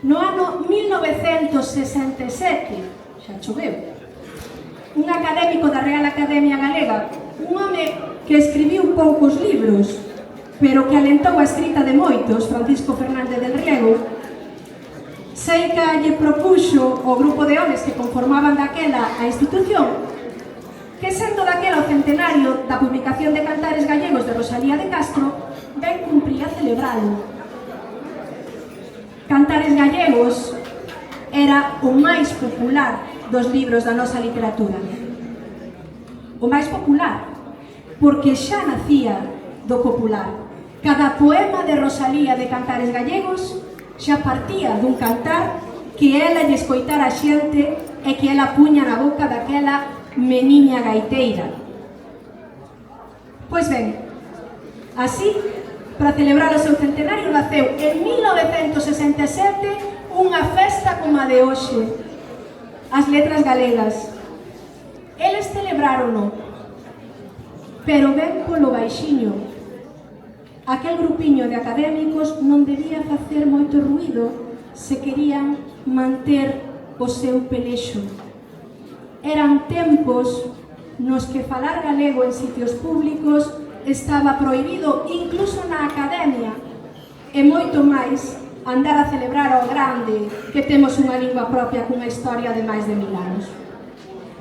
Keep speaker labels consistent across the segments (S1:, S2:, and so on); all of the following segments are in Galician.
S1: No ano 1967, xa choveu, un académico da Real Academia Galega, un home que escribiu poucos libros, pero que alentou a escrita de moitos, Francisco Fernández del Riego, Seica lle propuxo ao grupo de homes que conformaban daquela a institución que, sendo daquela o centenario da publicación de Cantares Gallegos de Rosalía de Castro, ben cumpría celebralo. Cantares Gallegos era o máis popular dos libros da nosa literatura. O máis popular, porque xa nacía do popular. Cada poema de Rosalía de Cantares Gallegos xa partía dun cantar que ela lle escoitara a xente e que ela puña na boca daquela meniña gaiteira. Pois ben, así, para celebrar o seu centenario, naceu en 1967 unha festa como a de hoxe, as letras galegas. Eles celebrárono, pero ben polo baixiño. Aquel grupiño de académicos non debía facer moito ruído se querían manter o seu pelexo. Eran tempos nos que falar galego en sitios públicos estaba prohibido incluso na academia, e moito máis andar a celebrar ao grande que temos unha lingua propia cunha historia de máis de 1000 anos.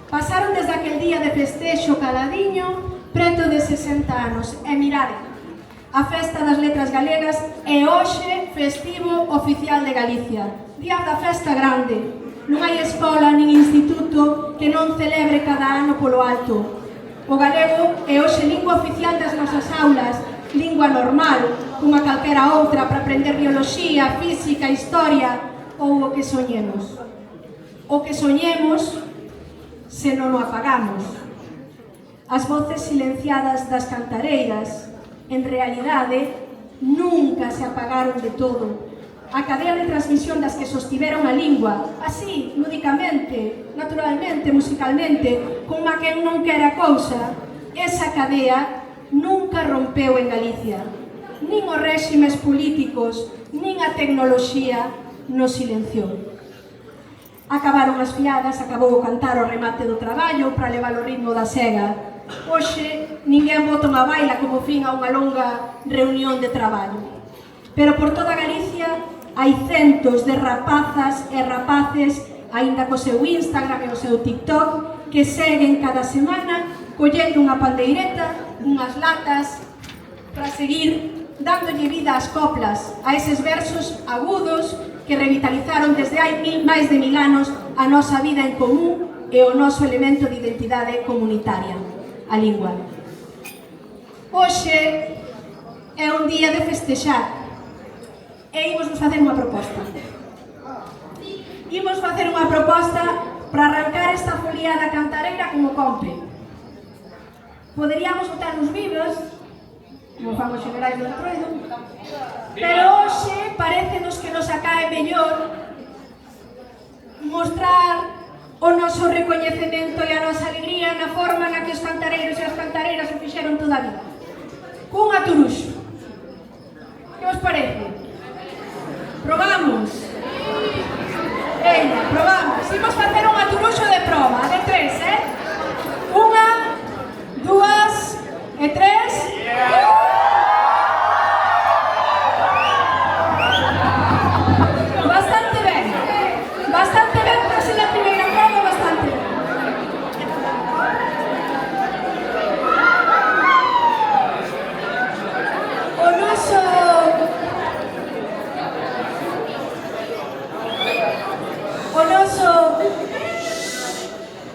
S1: Pasaron desde aquel día de festexo caladiño preto de 60 anos, e mirade, a Festa das Letras Galegas é hoxe festivo oficial de Galicia, día da festa grande. Non hai escola nin instituto que non celebre cada ano polo alto. O galego é hoxe lingua oficial das nosas aulas, lingua normal, como a calquera outra para aprender bioloxía, física, historia ou o que soñemos. O que soñemos se non o apagamos. As voces silenciadas das cantareiras, en realidade, nunca se apagaron de todo. A cadea de transmisión das que sostiveron a lingua, así, lúdicamente, naturalmente, musicalmente, como a quen non quera cousa, esa cadea nunca rompeu en Galicia. Nin os réximes políticos, nin a tecnoloxía nos silenciou. Acabaron as fiadas, acabou o cantar o remate do traballo para levar o ritmo da sega. Hoxe, ninguén bota unha baila como fin a unha longa reunión de traballo. Pero por toda Galicia hai centos de rapazas e rapaces, aínda co seu Instagram e o seu TikTok, que seguen cada semana collendo unha pandeireta, unhas latas, para seguir dándolle vida ás coplas, a eses versos agudos que revitalizaron desde hai máis de 1000 anos a nosa vida en común e o noso elemento de identidade comunitaria, a lingua. Hoxe é un día de festexar e imos facer unha proposta. Imos facer unha proposta para arrancar esta foliada cantareira como compre. Poderíamos botar nos vivos, como fan os xenerais do Entroido, pero hoxe parecenos que nos acae mellor mostrar o noso recoñecemento e a nosa alegría na forma na que os cantareiros e as cantareiras o fixeron toda a vida. Cun aturuxo. Que vos parece? Probamos? Veña, probamos. Imos facer un aturuxo de proba, de 3, Unha, dúas e 3. Bastante ben. Bastante ben para ser a primeira proba, bastante ben.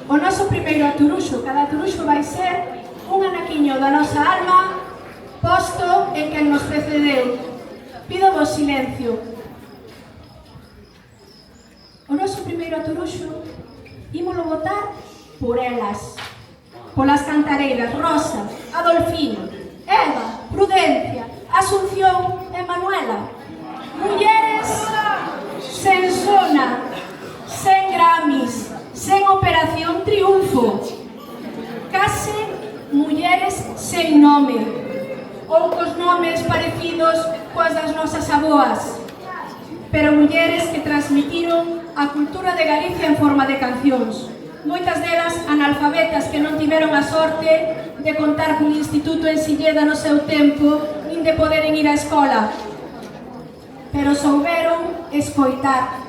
S1: O noso primeiro aturuxo, cada aturuxo vai ser un anaquiño da nosa alma posto en quen nos precedeu. Pido vos silencio. O noso primeiro aturuxo ímolo botar por elas, polas cantareiras Rosa, Adolfina, Eva, Prudencia, Asunción e Manuela. Mulleres sen sona, sen Grammys, sen Operación Triunfo. Case mulleres sen nome, ou cos nomes parecidos coas das nosas aboas. pero mulleres que transmitiron a cultura de Galicia en forma de cancións. Moitas delas analfabetas que non tiveron a sorte de contar cun instituto en Silleda no seu tempo, nin de poderen ir á escola. Pero souberon escoitar,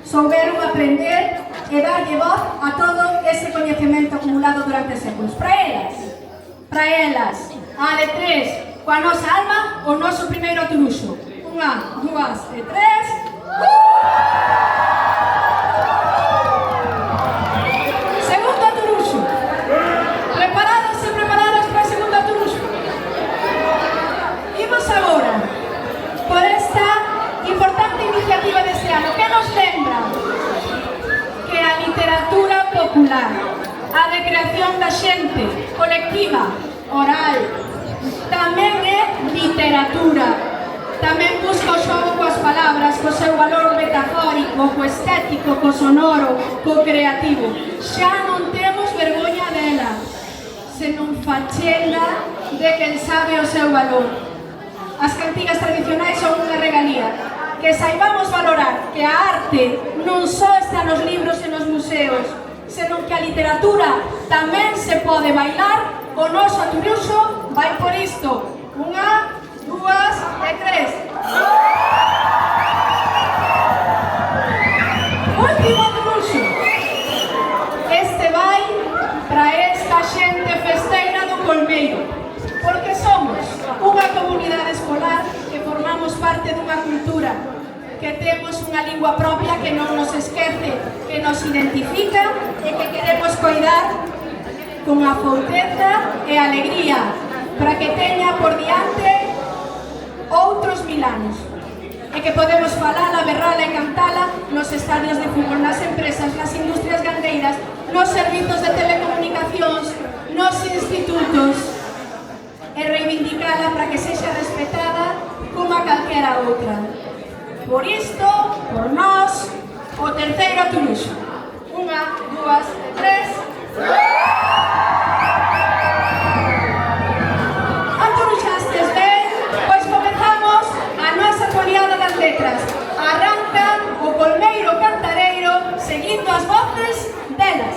S1: souberon aprender e darlle voz a todo ese coñecemento acumulado durante séculos. Para elas, a de tres, coa nosa alma, o noso primeiro aturuxo. 1, 2 e 3. Segundo aturuxo. Preparados e preparadas para o segundo aturuxo? Imos agora por esta importante iniciativa deste ano que nos lembra que a literatura popular, a recreación da xente, colectiva, oral, tamén é literatura. Tamén busca o xogo coas palabras, co seu valor metafórico, co estético, co sonoro, co creativo. Xa non temos vergoña dela, senón fachenda de quen sabe o seu valor. As cantigas tradicionais son unha regalía. Que saibamos valorar que a arte non só está nos libros e nos museos, senón que a literatura tamén se pode bailar. O noso aturuxo vai por isto. 1, 2 e 3. Último aturuxo. Este vai para esta xente festeira do Colmeiro, porque somos unha comunidade escolar que formamos parte dunha cultura, que temos unha lingua propia que non nos esquece, que nos identifica e que queremos coidar con afouteza e alegría para que teña por diante outros 1000 anos e que podemos falala, berrala e cantala nos estadios de fútbol, nas empresas, nas industrias gandeiras, nos servizos de telecomunicacións, nos institutos e reivindicala para que sexa respetada como a calquera outra. Por isto, por nós, o terceiro aturuxo. 1, 2 e 3. Aturuxastes ben? Pois comezamos a nosa toreada das letras. Arranca o Colmeiro Cantareiro seguindo as voces delas.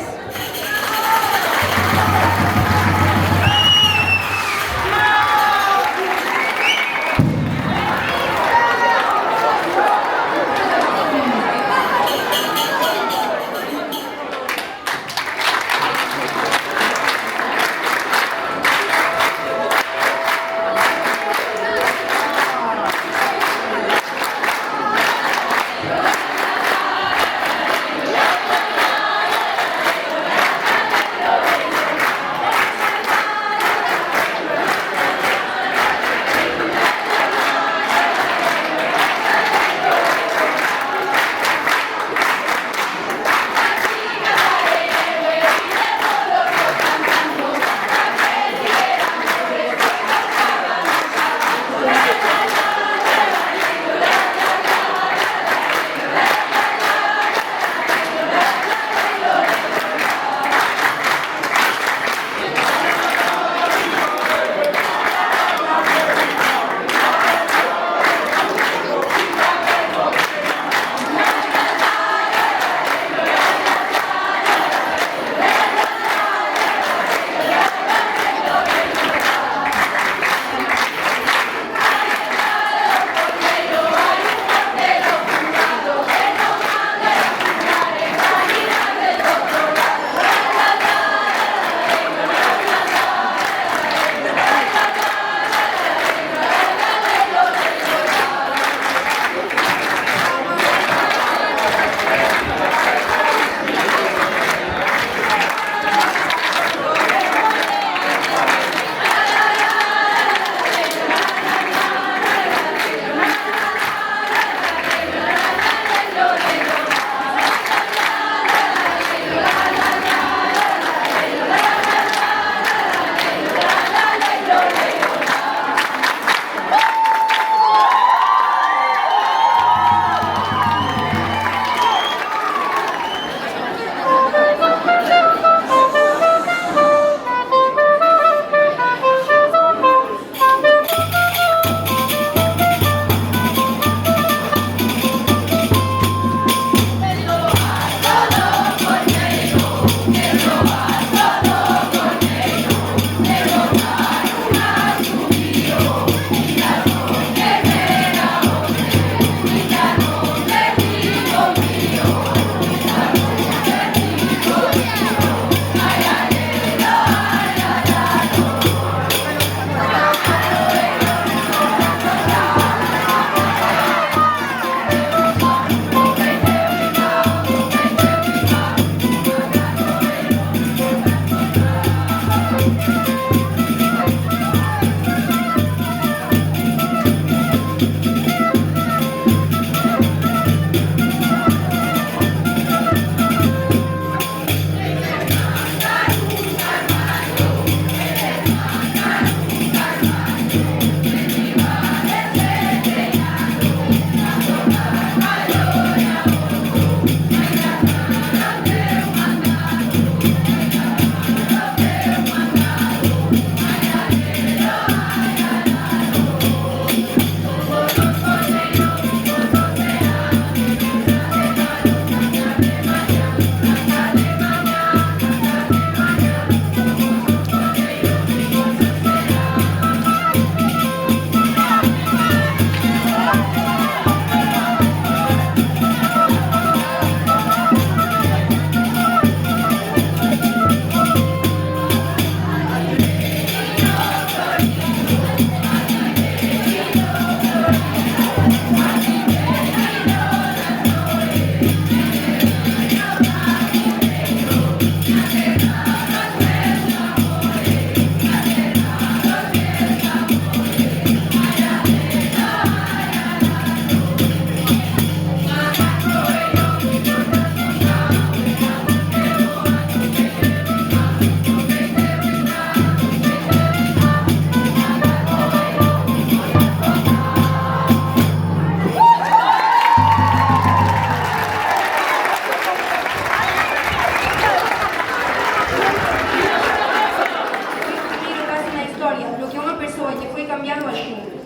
S2: algún.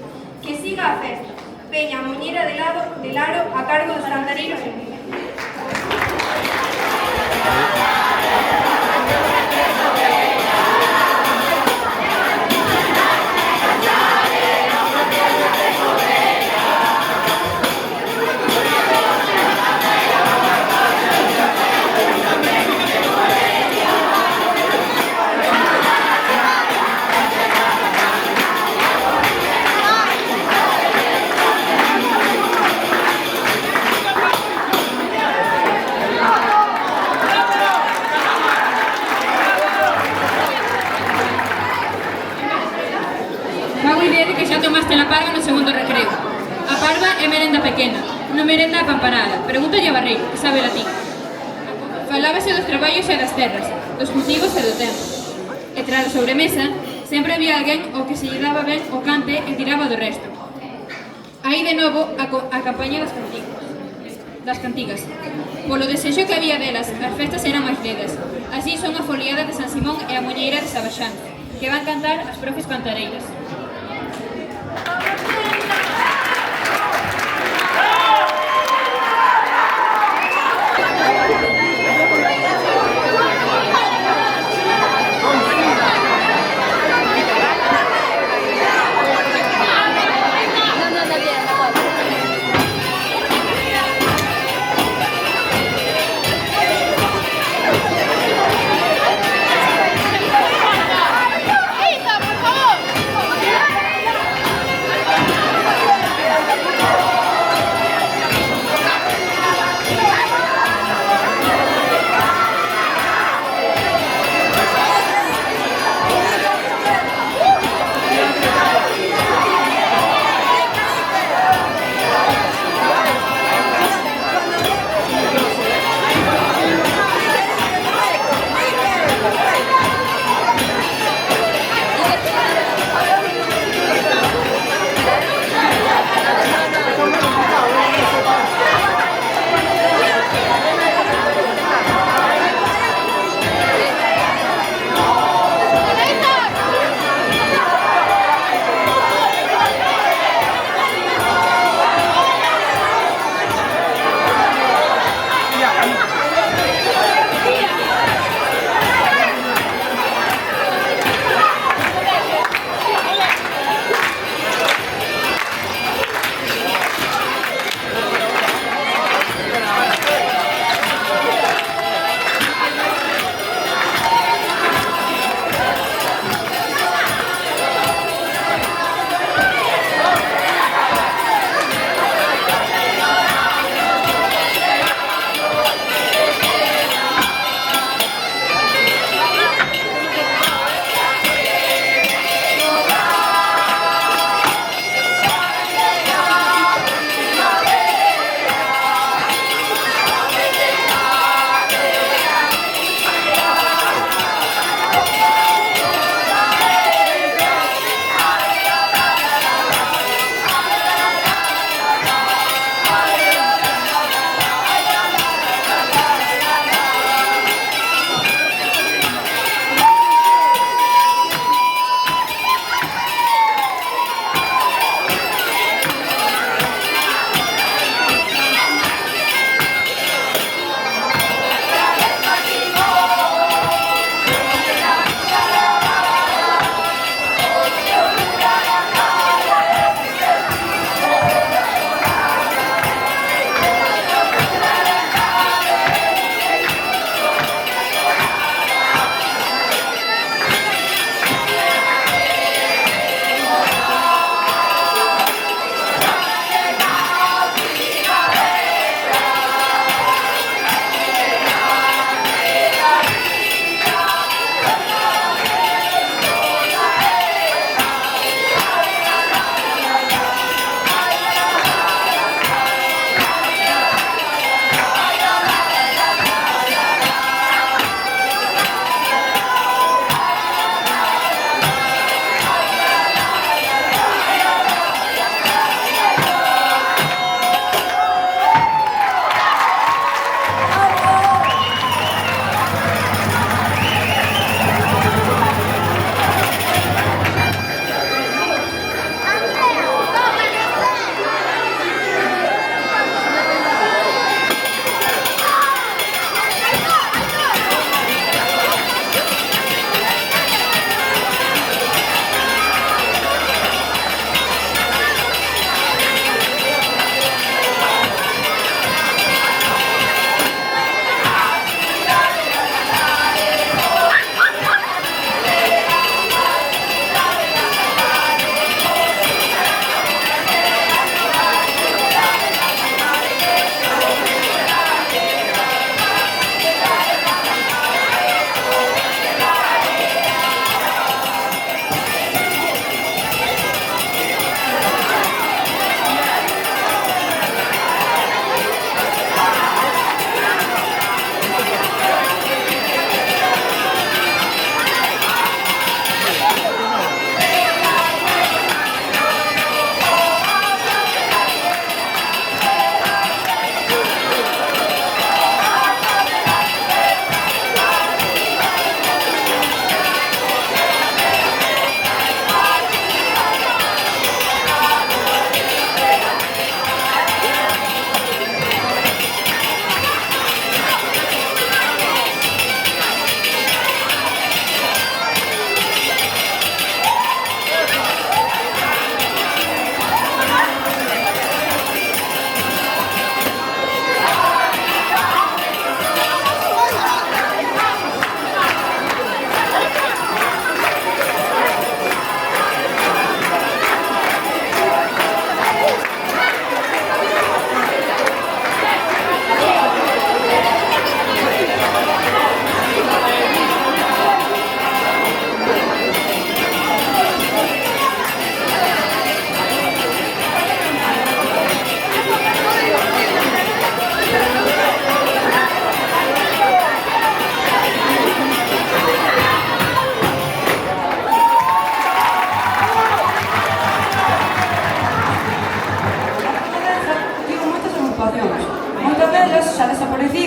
S2: Que siga a festa. Veña a muñeira del aro a cargo dos cantareiros de Vigo.
S3: Fago idea de que xa tomaste a parva no segundo recreo. A parva é merenda pequena, non merenda apamparada. Pregúntalle a Barreiro, que sabe latín. Falábase dos traballos e das terras, dos cultivos e do tempo. E tras a sobremesa, sempre había alguén ao que se lle daba ben o cante e tiraba do resto. Aí de novo a campaña das cantigas. Polo desexo que había delas, as festas eran máis ledas. Así son a foliada de San Simón e a muñeira de Sabaxán, que van cantar as profes cantareiras.
S4: ¡Por favor!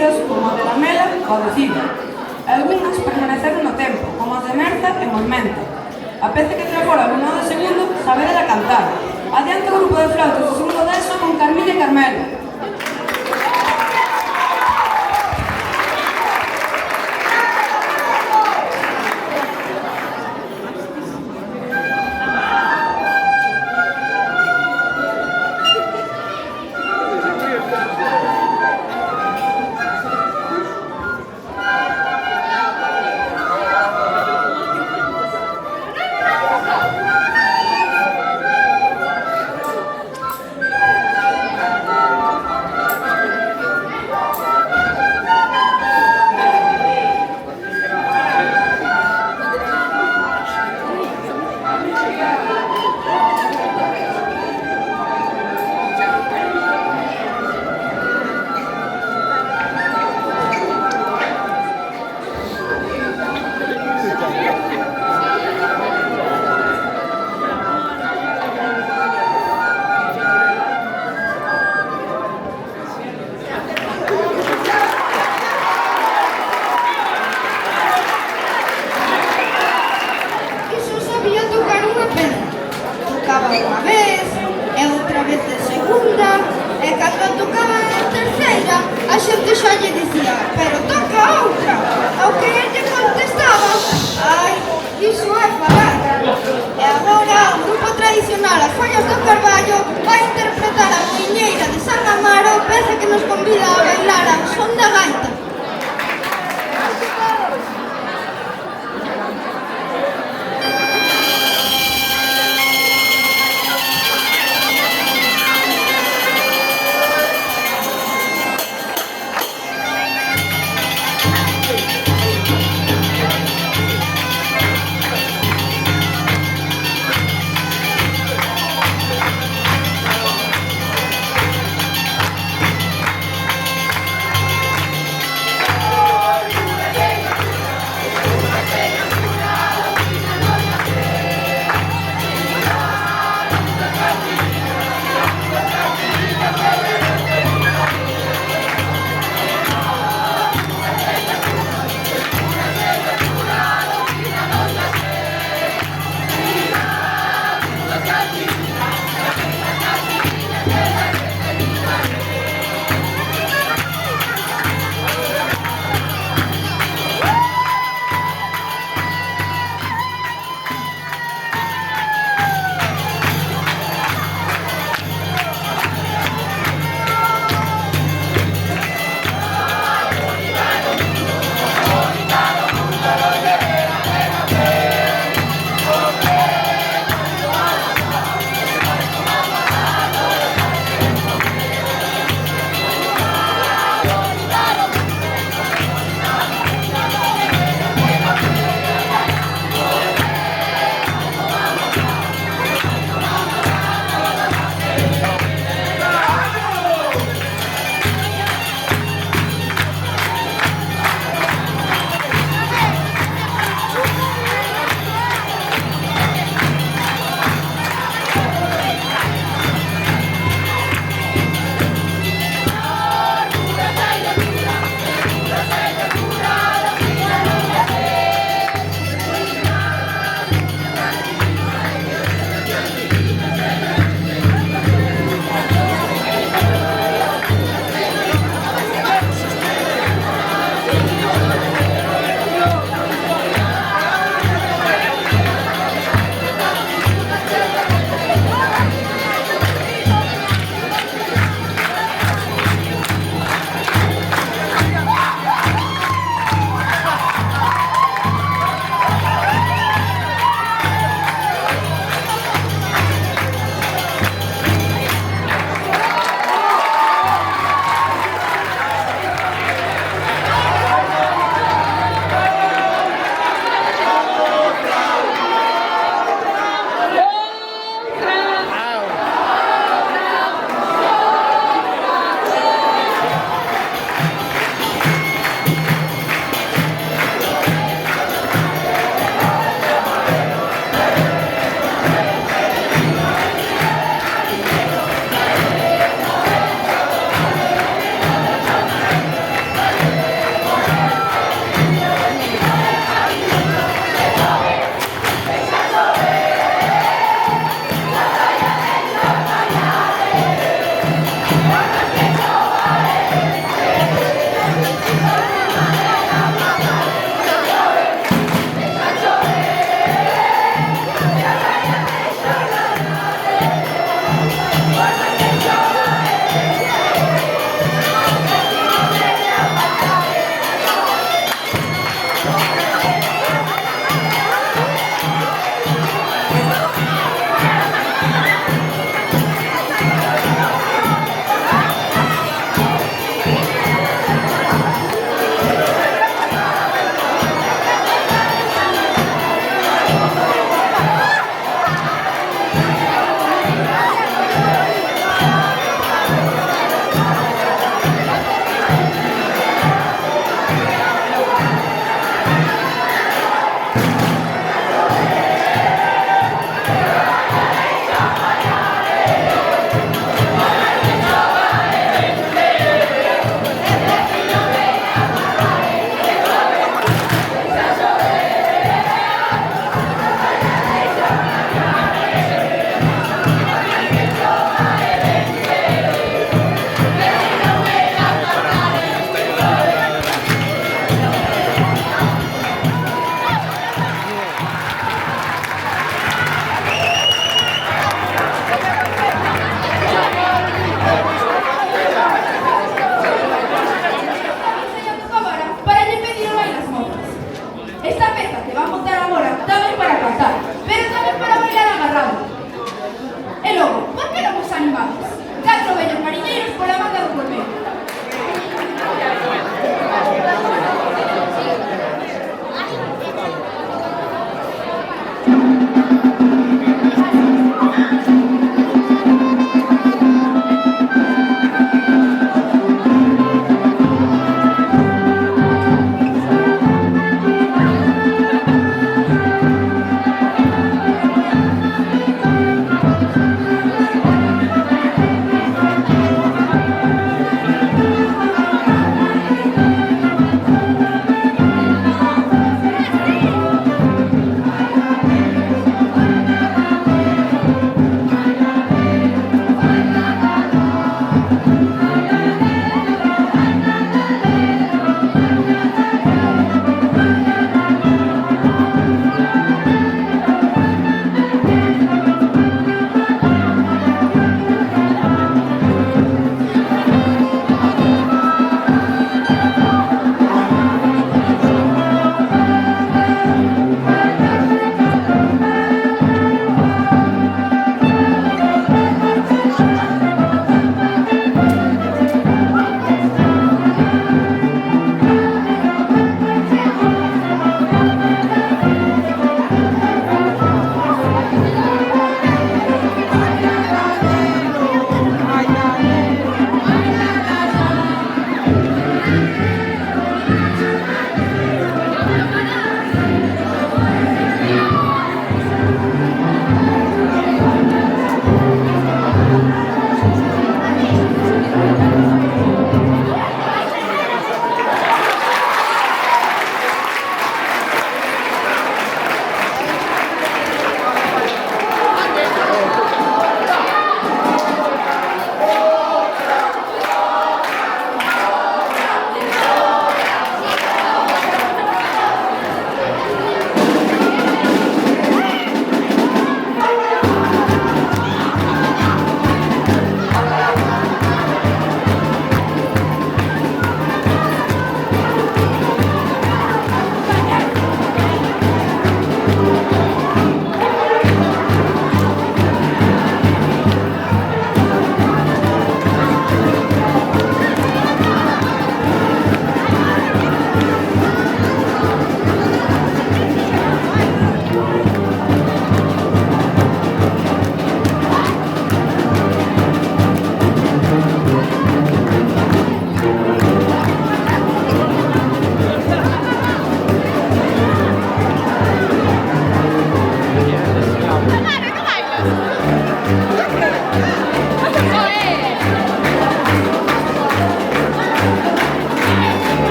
S4: coñecidas como a de Lamela ou de Cida. Algunhas permaneceron no tempo, como as de Merza e Monmenta. A pece que tragora o alumnado de segundo sabera cantar. Adiante o grupo de flautas do segundo deso con Carmina e Carmelo.
S5: Unha vez, e outra vez de segunda, e cando tocaba a terceira, a xente xa lle dicía, pero toca outra. Ao que el lle contestaba, ai, iso é falar. E agora o grupo tradicional As Follas do Carballo vai interpretar a Muiñeira de San Amaro, peza que nos convida a bailar a son da gaita.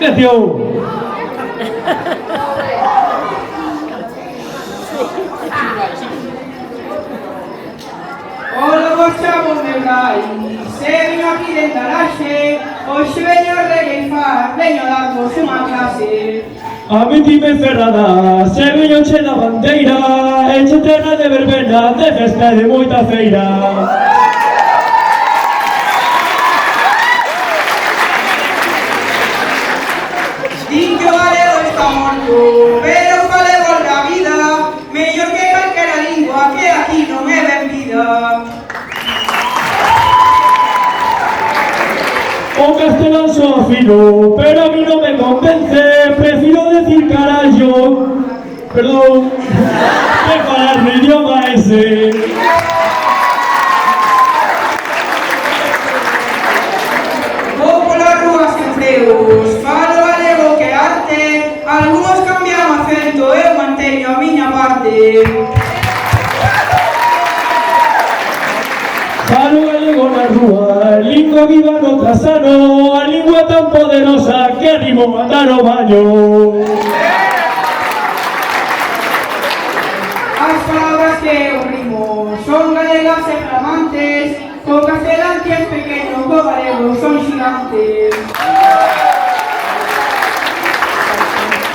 S6: Atención.
S7: Ola, vos chavos de Brai, se vino aquí de Taraxe, hoxe veño a regueifar, veño a darvos unha clase.
S6: A mí dime cerrada, se veño che da bandeira, e che terra de verbena, de festa e de moita feira.
S7: Din que o galego está morto, pero o galego na vida, mellor que calquera lingua que aquí non é ben vida.
S6: O castelán soa fino, pero a mí non me convence, prefiro decir carallo, perdón, que falar no idioma ese.
S7: Vou polas rúas en freos, falo galego que arte, algúns cambian acento, eu manteño a miña parte.
S6: Falo galego na rúa, lingua viva no casano, a lingua tan poderosa que animo mandar o baño.
S7: As palabras que eu rimo son galegas e flamantes, co castelán que é pequeno, co galego son xigantes.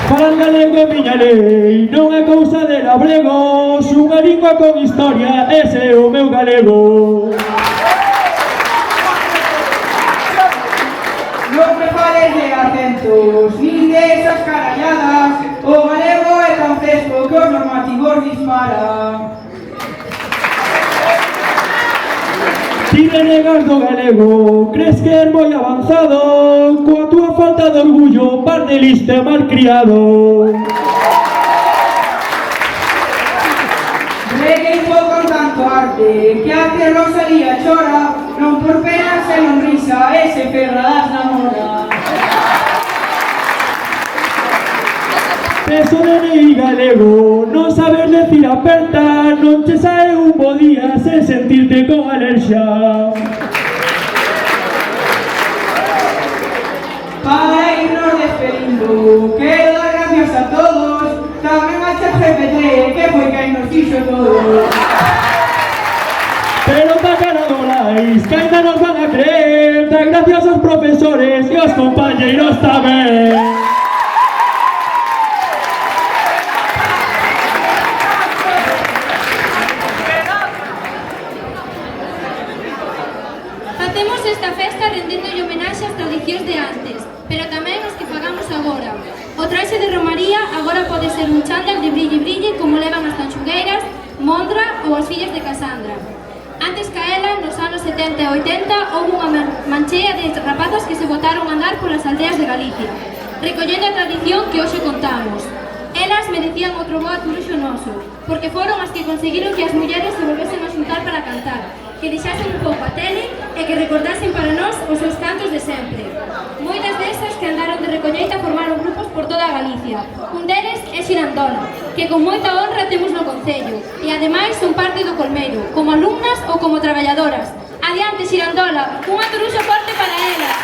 S6: Falar galego é miña lei, non é cousa de labregos, unha lingua con historia, ese é o meu galego.
S7: Non me fales de acentos, nin de esas caralladas, o galego é tan fresco que os normativos disparan.
S6: Ti renegas do galego, crees que é moi avanzado, coa túa falta de orgullo, par de lista malcriado.
S7: Regueifo con tanto arte, que a que Rosalía chora, non por pena se non risa, ese ferradas namora.
S6: Peso de lei galego, non saber decir aperta, non che sae un bo día sen sentirte con alerxa.
S7: Para irnos despedindo, quero dar gracias a todos, tamén a ChatGPT, que foi quen nos fixo todo.
S6: Pero ta cara dolais, que ainda nos van a creer, da gracias aos profesores e aos compañeiros tamén.
S2: Facemos esta festa rendéndolle homenaxe ás tradicións de antes, pero tamén as que fagamos agora. O traxe de romaría agora pode ser un chándal de brille como levan as tanxugueiras, Mondra ou as fillas de Casandra. Antes ca ela, nos anos 70 e 80, houve unha manchea de rapazas que se botaron a andar polas aldeas de Galicia, recollendo a tradición que hoxe contamos. Elas merecían outro bo aturuxo noso, porque foron as que conseguiron que as mulleres se volvesen a xuntar para cantar, que deixasen un pouco a tele e que recordasen para nós os seus cantos de sempre. Moitas desas que andaron de recolleita formaron grupos por toda Galicia. Un deles é Xirandola, que con moita honra temos no concello, e ademais son parte do Colmeiro, como alumnas ou como traballadoras. Adiante, Xirandola, un aturuxo forte para elas.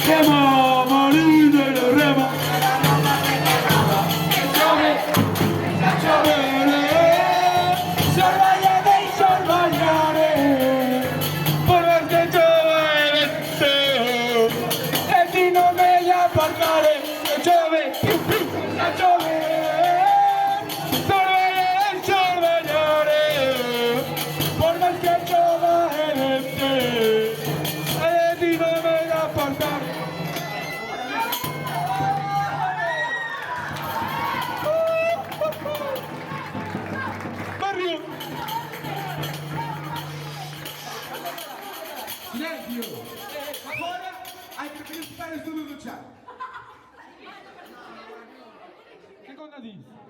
S6: Rema, marina y lo rema.
S8: Silenzio! Agora hai que felicitar o estudo do chat.
S6: Que cosa dice?